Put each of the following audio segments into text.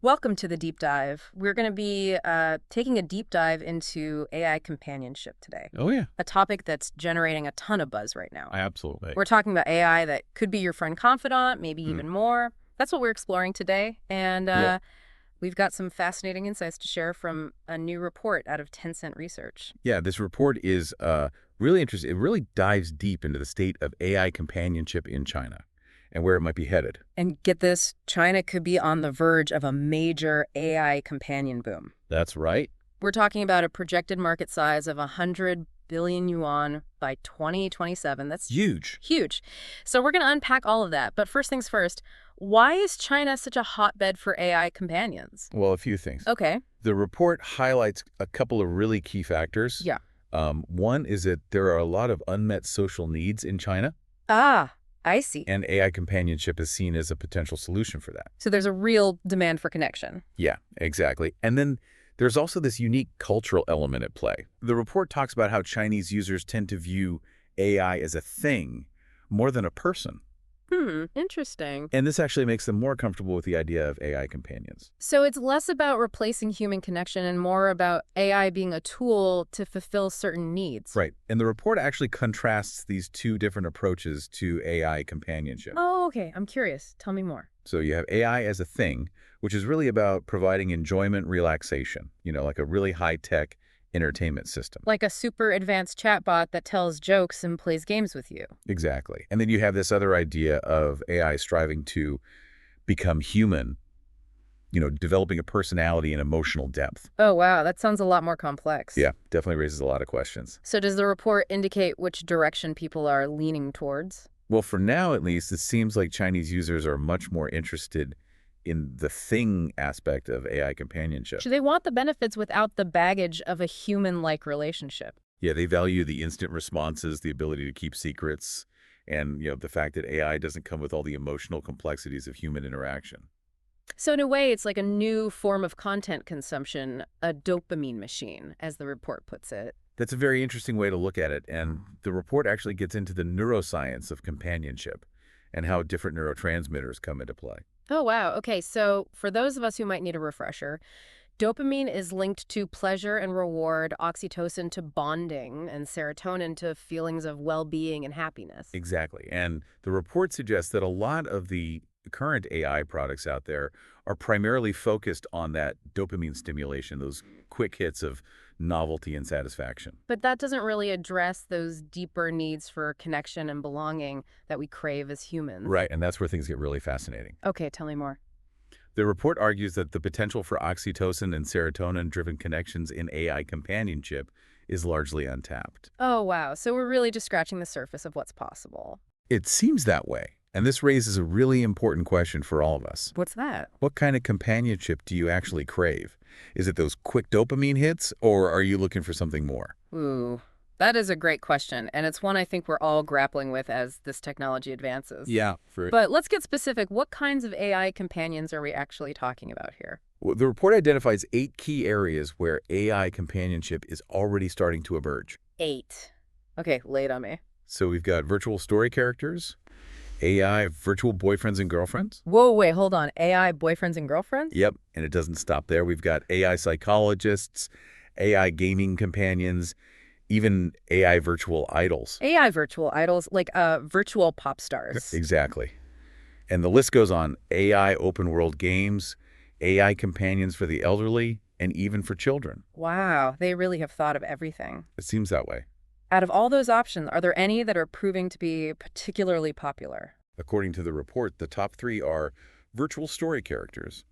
Welcome to the deep dive. We're going to be taking a deep dive into AI companionship today, Oh, yeah. a topic that's generating a ton of buzz right now. Absolutely. We're talking about AI that could be your friend confidant, maybe Mm. even more. That's what we're exploring today. And Yeah. we've got some fascinating insights to share from a new report out of Tencent Research. Yeah, this report is really interesting. It really dives deep into the state of AI companionship in China and where it might be headed. And get this, China could be on the verge of a major AI companion boom. That's right. We're talking about a projected market size of 100 billion yuan by 2027. That's Huge. huge. So we're going to unpack all of that. But first things first, why is China such a hotbed for AI companions? Well, a few things. Okay. The report highlights a couple of really key factors. Yeah. One is that there are a lot of unmet social needs in China, Ah, I see. and AI companionship is seen as a potential solution for that. So there's a real demand for connection. Yeah, exactly. And then there's also this unique cultural element at play. The report talks about how Chinese users tend to view AI as a thing more than a person. Interesting. And this actually makes them more comfortable with the idea of AI companions. So it's less about replacing human connection and more about AI being a tool to fulfill certain needs. Right. And the report actually contrasts these two different approaches to AI companionship. Oh, okay. I'm curious. Tell me more. So you have AI as a thing, which is really about providing enjoyment, relaxation, like a really high-tech entertainment system. Like a super advanced chatbot that tells jokes and plays games with you. Exactly. And then you have this other idea of AI striving to become human, developing a personality and emotional depth. Oh, wow. That sounds a lot more complex. Yeah, definitely raises a lot of questions. So does the report indicate which direction people are leaning towards? Well, for now, at least, it seems like Chinese users are much more interested in the thing aspect of AI companionship. Do they want the benefits without the baggage of a human-like relationship? Yeah, they value the instant responses, the ability to keep secrets, and, the fact that AI doesn't come with all the emotional complexities of human interaction. So in a way, it's like a new form of content consumption, a dopamine machine, as the report puts it. That's a very interesting way to look at it, and the report actually gets into the neuroscience of companionship and how different neurotransmitters come into play. Oh, wow. Okay, so for those of us who might need a refresher, dopamine is linked to pleasure and reward, oxytocin to bonding, and serotonin to feelings of well-being and happiness. Exactly, and the report suggests that a lot of the current AI products out there are primarily focused on that dopamine stimulation, those quick hits of novelty and satisfaction. But that doesn't really address those deeper needs for connection and belonging that we crave as humans. Right, and that's where things get really fascinating. Okay, tell me more. The report argues that the potential for oxytocin and serotonin-driven connections in AI companionship is largely untapped. Oh, wow. So we're really just scratching the surface of what's possible. It seems that way, and this raises a really important question for all of us. What's that? What kind of companionship do you actually crave? Is it those quick dopamine hits, or are you looking for something more? Ooh, that is a great question, and it's one I think we're all grappling with as this technology advances. Yeah. But let's get specific. What kinds of AI companions are we actually talking about here? Well, the report identifies 8 key areas where AI companionship is already starting to emerge. 8. Okay, lay it on me. So we've got virtual story characters, AI virtual boyfriends and girlfriends. Whoa, wait, hold on. AI boyfriends and girlfriends? Yep, and it doesn't stop there. We've got AI psychologists, AI gaming companions, even AI virtual idols. AI virtual idols, like virtual pop stars. Exactly. And the list goes on. AI open world games, AI companions for the elderly, and even for children. Wow, they really have thought of everything. It seems that way. Out of all those options, are there any that are proving to be particularly popular? According to the report, the top 3 are virtual story characters,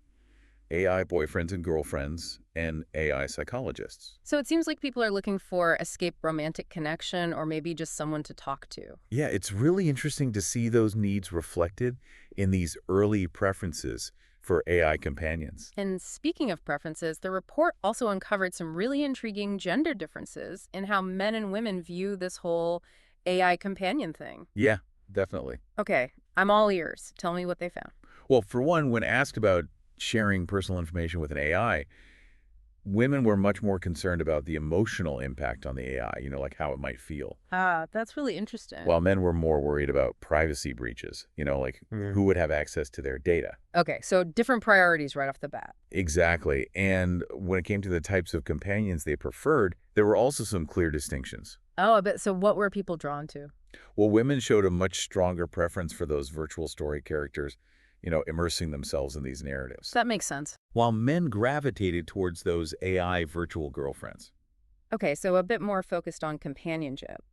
AI boyfriends and girlfriends, and AI psychologists. So it seems like people are looking for escape romantic connection or maybe just someone to talk to. Yeah, it's really interesting to see those needs reflected in these early preferences for AI companions. And speaking of preferences, the report also uncovered some really intriguing gender differences in how men and women view this whole AI companion thing. Yeah, definitely. Okay, I'm all ears. Tell me what they found. Well, for one, when asked about sharing personal information with an AI, Women were much more concerned about the emotional impact on the AI, like how it might feel, Ah, that's really interesting. while men were more worried about privacy breaches, like who would have access to their data. Okay, so different priorities right off the bat. Exactly. And when it came to the types of companions they preferred, there were also some clear distinctions. Oh, I bet. So what were people drawn to? Well, women showed a much stronger preference for those virtual story characters, immersing themselves in these narratives, That makes sense. while men gravitated towards those AI virtual girlfriends. Okay, so a bit more focused on companionship.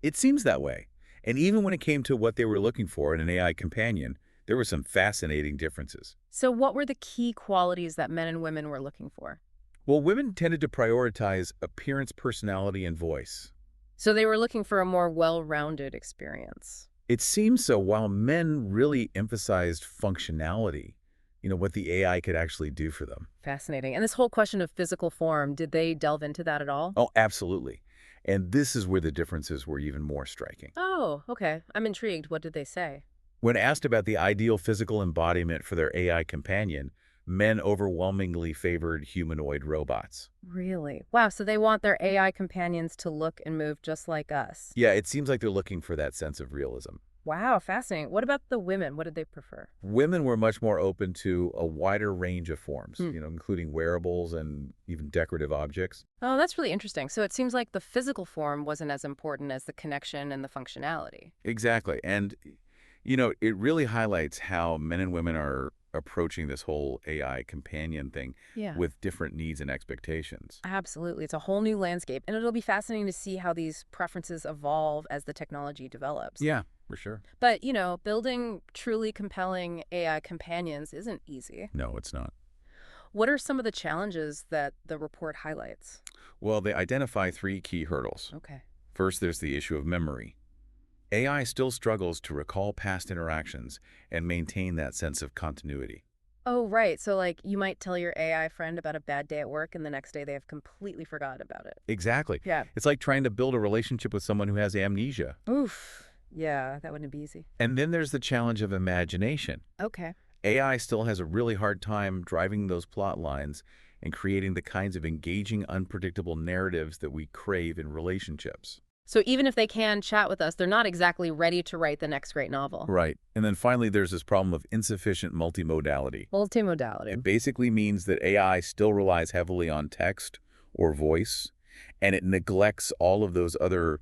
It seems that way. And even when it came to what they were looking for in an AI companion, there were some fascinating differences. So what were the key qualities that men and women were looking for? Well, women tended to prioritize appearance, personality, and voice. So they were looking for a more well-rounded experience. It seems so, while men really emphasized functionality, what the AI could actually do for them. Fascinating. And this whole question of physical form, did they delve into that at all? Oh, absolutely. And this is where the differences were even more striking. Oh, okay. I'm intrigued. What did they say? When asked about the ideal physical embodiment for their AI companion, men overwhelmingly favored humanoid robots. Really? Wow, so they want their AI companions to look and move just like us. Yeah, it seems like they're looking for that sense of realism. Wow, fascinating. What about the women? What did they prefer? Women were much more open to a wider range of forms, Hmm. including wearables and even decorative objects. Oh, that's really interesting. So it seems like the physical form wasn't as important as the connection and the functionality. Exactly. And, it really highlights how men and women are approaching this whole AI companion thing Yeah. with different needs and expectations. Absolutely. It's a whole new landscape, and it'll be fascinating to see how these preferences evolve as the technology develops. Yeah, for sure. But, building truly compelling AI companions isn't easy. No, it's not. What are some of the challenges that the report highlights? Well, they identify three key hurdles. Okay. First, there's the issue of memory. AI still struggles to recall past interactions and maintain that sense of continuity. Oh, right. So, like, you might tell your AI friend about a bad day at work, and the next day they have completely forgotten about it. Exactly. Yeah. It's like trying to build a relationship with someone who has amnesia. Oof. Yeah, that wouldn't be easy. And then there's the challenge of imagination. Okay. AI still has a really hard time driving those plot lines and creating the kinds of engaging, unpredictable narratives that we crave in relationships. So, even if they can chat with us, they're not exactly ready to write the next great novel. Right. And then finally, there's this problem of insufficient multimodality. It Multimodality. basically means that AI still relies heavily on text or voice, and it neglects all of those other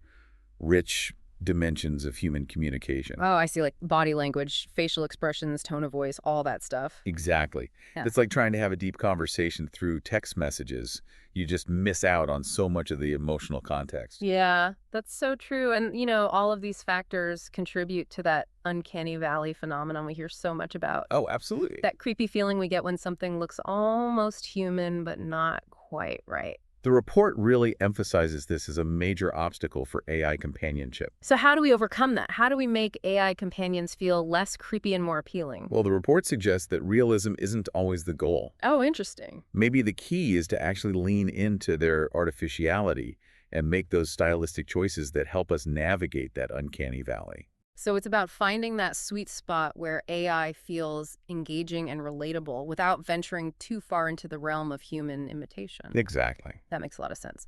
rich dimensions of human communication. Oh, I see, like body language, facial expressions, tone of voice, all that stuff. Exactly. Yeah. It's like trying to have a deep conversation through text messages. You just miss out on so much of the emotional context. Yeah, that's so true. And, all of these factors contribute to that uncanny valley phenomenon we hear so much about. Oh, absolutely. That creepy feeling we get when something looks almost human, but not quite right. The report really emphasizes this as a major obstacle for AI companionship. So how do we overcome that? How do we make AI companions feel less creepy and more appealing? Well, the report suggests that realism isn't always the goal. Oh, interesting. Maybe the key is to actually lean into their artificiality and make those stylistic choices that help us navigate that uncanny valley. So it's about finding that sweet spot where AI feels engaging and relatable without venturing too far into the realm of human imitation. Exactly. That makes a lot of sense.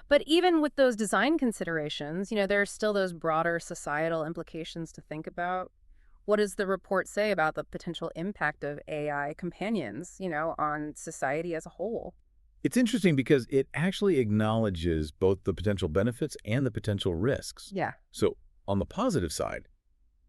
But even with those design considerations, there are still those broader societal implications to think about. What does the report say about the potential impact of AI companions, on society as a whole? It's interesting because it actually acknowledges both the potential benefits and the potential risks. Yeah. So, on the positive side,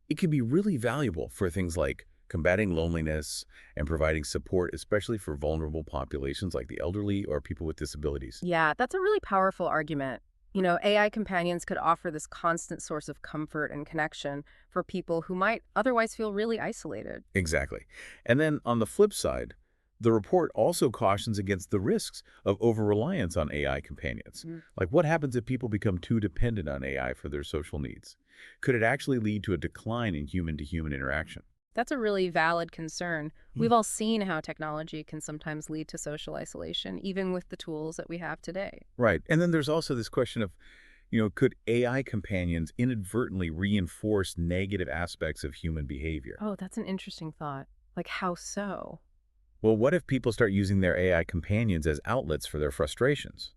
it can be really valuable for things like combating loneliness and providing support, especially for vulnerable populations like the elderly or people with disabilities. Yeah, that's a really powerful argument. AI companions could offer this constant source of comfort and connection for people who might otherwise feel really isolated. Exactly. And then on the flip side, the report also cautions against the risks of over-reliance on AI companions. Mm. Like what happens if people become too dependent on AI for their social needs? Could it actually lead to a decline in human-to-human interaction? That's a really valid concern. We've all seen how technology can sometimes lead to social isolation, even with the tools that we have today. Right. And then there's also this question of, could AI companions inadvertently reinforce negative aspects of human behavior? Oh, that's an interesting thought. Like, how so? Well, what if people start using their AI companions as outlets for their frustrations?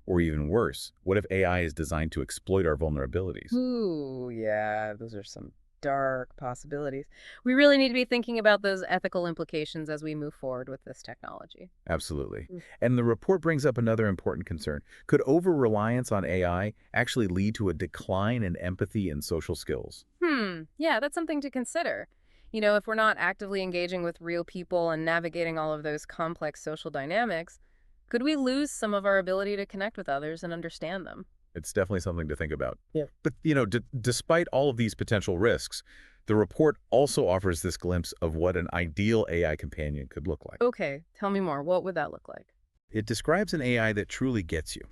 Or even worse, what if AI is designed to exploit our vulnerabilities? Ooh, yeah, those are some dark possibilities. We really need to be thinking about those ethical implications as we move forward with this technology. Absolutely. And the report brings up another important concern. Could over-reliance on AI actually lead to a decline in empathy and social skills? Yeah, that's something to consider. If we're not actively engaging with real people and navigating all of those complex social dynamics, could we lose some of our ability to connect with others and understand them? It's definitely something to think about. Yeah. But, despite all of these potential risks, the report also offers this glimpse of what an ideal AI companion could look like. Okay, tell me more. What would that look like? It describes an AI that truly gets you,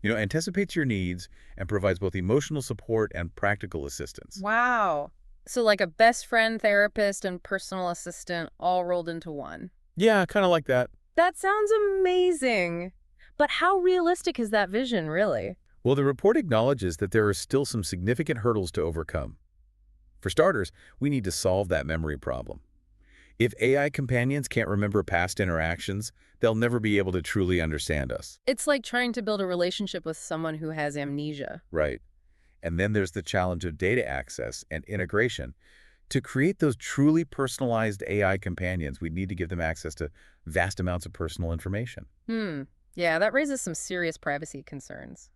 anticipates your needs, and provides both emotional support and practical assistance. Wow. So, like a best friend, therapist, and personal assistant all rolled into one. Yeah, kind of like that. That sounds amazing. But how realistic is that vision, really? Well, the report acknowledges that there are still some significant hurdles to overcome. For starters, we need to solve that memory problem. If AI companions can't remember past interactions, they'll never be able to truly understand us. It's like trying to build a relationship with someone who has amnesia. Right. And then there's the challenge of data access and integration. To create those truly personalized AI companions, we need to give them access to vast amounts of personal information. Hmm. Yeah, that raises some serious privacy concerns.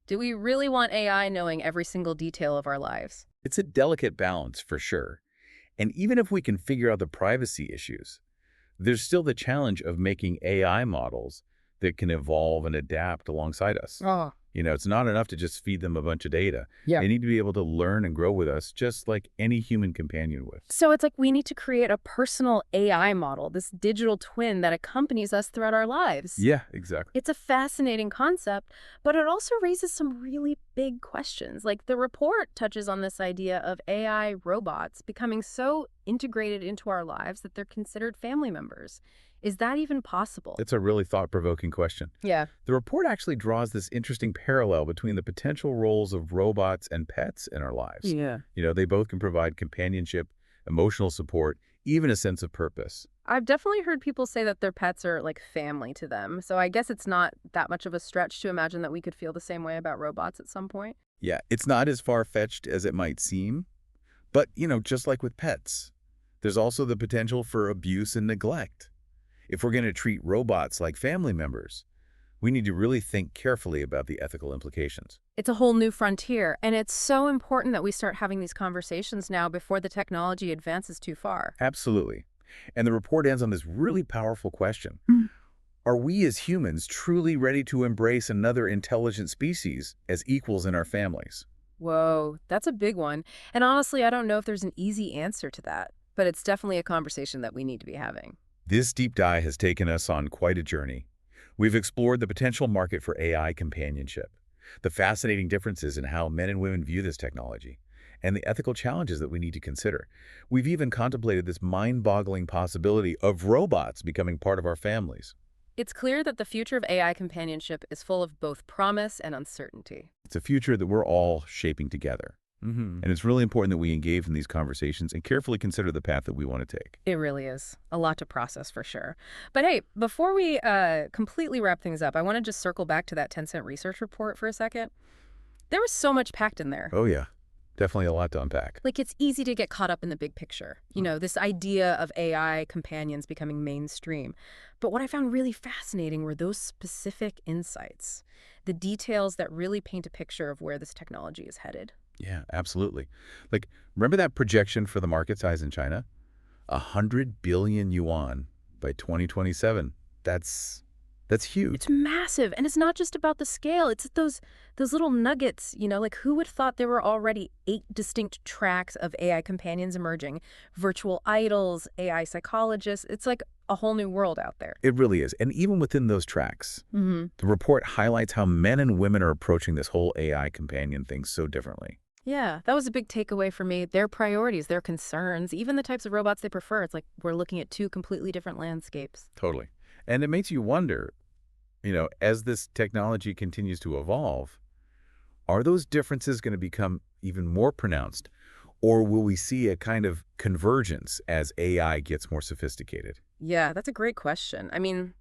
Do we really want AI knowing every single detail of our lives? It's a delicate balance for sure. And even if we can figure out the privacy issues, there's still the challenge of making AI models that can evolve and adapt alongside us. Oh, It's not enough to just feed them a bunch of data. yeah. They need to be able to learn and grow with us just like any human companion would. So it's like we need to create a personal AI model, this digital twin that accompanies us throughout our lives. Yeah, exactly. It's a fascinating concept, but it also raises some really big questions. Like the report touches on this idea of AI robots becoming so integrated into our lives that they're considered family members. Is that even possible? It's a really thought-provoking question. Yeah. The report actually draws this interesting parallel between the potential roles of robots and pets in our lives. Yeah. They both can provide companionship, emotional support, even a sense of purpose. I've definitely heard people say that their pets are like family to them. So I guess it's not that much of a stretch to imagine that we could feel the same way about robots at some point. Yeah, it's not as far-fetched as it might seem, but, just like with pets, there's also the potential for abuse and neglect. If we're going to treat robots like family members, we need to really think carefully about the ethical implications. It's a whole new frontier, and it's so important that we start having these conversations now before the technology advances too far. Absolutely. And the report ends on this really powerful question. Mm. Are we as humans truly ready to embrace another intelligent species as equals in our families? Whoa, that's a big one. And honestly, I don't know if there's an easy answer to that, but it's definitely a conversation that we need to be having. This deep dive has taken us on quite a journey. We've explored the potential market for AI companionship, the fascinating differences in how men and women view this technology, and the ethical challenges that we need to consider. We've even contemplated this mind-boggling possibility of robots becoming part of our families. It's clear that the future of AI companionship is full of both promise and uncertainty. It's a future that we're all shaping together. And it's really important that we engage in these conversations and carefully consider the path that we want to take. It really is. A lot to process for sure. But hey, before we completely wrap things up, I want to just circle back to that 10-cent research report for a second. There was so much packed in there. Oh, yeah. Definitely a lot to unpack. Like, it's easy to get caught up in the big picture, this idea of AI companions becoming mainstream. But what I found really fascinating were those specific insights, the details that really paint a picture of where this technology is headed. Yeah, absolutely. Like, remember that projection for the market size in China? 100 billion yuan by 2027. That's huge. It's massive, and it's not just about the scale. It's those little nuggets, like who would have thought there were already 8 distinct tracks of AI companions emerging, virtual idols, AI psychologists. It's like a whole new world out there. It really is. And even within those tracks, Mm-hmm. the report highlights how men and women are approaching this whole AI companion thing so differently. Yeah, that was a big takeaway for me. Their priorities, their concerns, even the types of robots they prefer. It's like we're looking at 2 completely different landscapes. Totally. And it makes you wonder, as this technology continues to evolve, are those differences going to become even more pronounced? Or will we see a kind of convergence as AI gets more sophisticated? Yeah, that's a great question. I mean,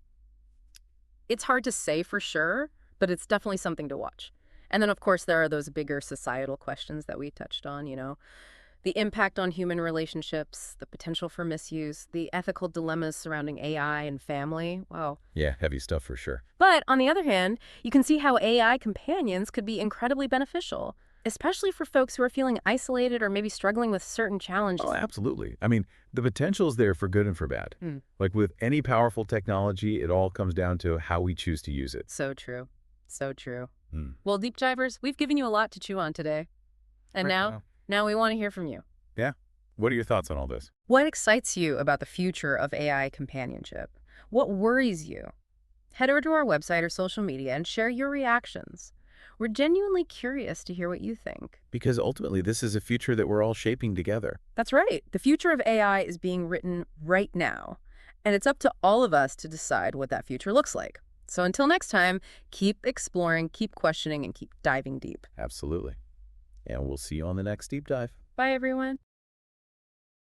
it's hard to say for sure, but it's definitely something to watch. And then, of course, there are those bigger societal questions that we touched on, the impact on human relationships, the potential for misuse, the ethical dilemmas surrounding AI and family. Wow. Yeah, heavy stuff for sure. But on the other hand, you can see how AI companions could be incredibly beneficial, especially for folks who are feeling isolated or maybe struggling with certain Oh, challenges. absolutely. I mean, the potential's there for good and for bad. Hmm. Like with any powerful technology, it all comes down to how we choose to use it. So true. So true. Hmm. Well, deep divers, we've given you a lot to chew on today. And Right. now we want to hear from you. Yeah. What are your thoughts on all this? What excites you about the future of AI companionship? What worries you? Head over to our website or social media and share your reactions. We're genuinely curious to hear what you think. Because ultimately, this is a future that we're all shaping together. That's right. The future of AI is being written right now, and it's up to all of us to decide what that future looks like. So until next time, keep exploring, keep questioning, and keep diving deep. Absolutely. And we'll see you on the next deep dive. Bye, everyone.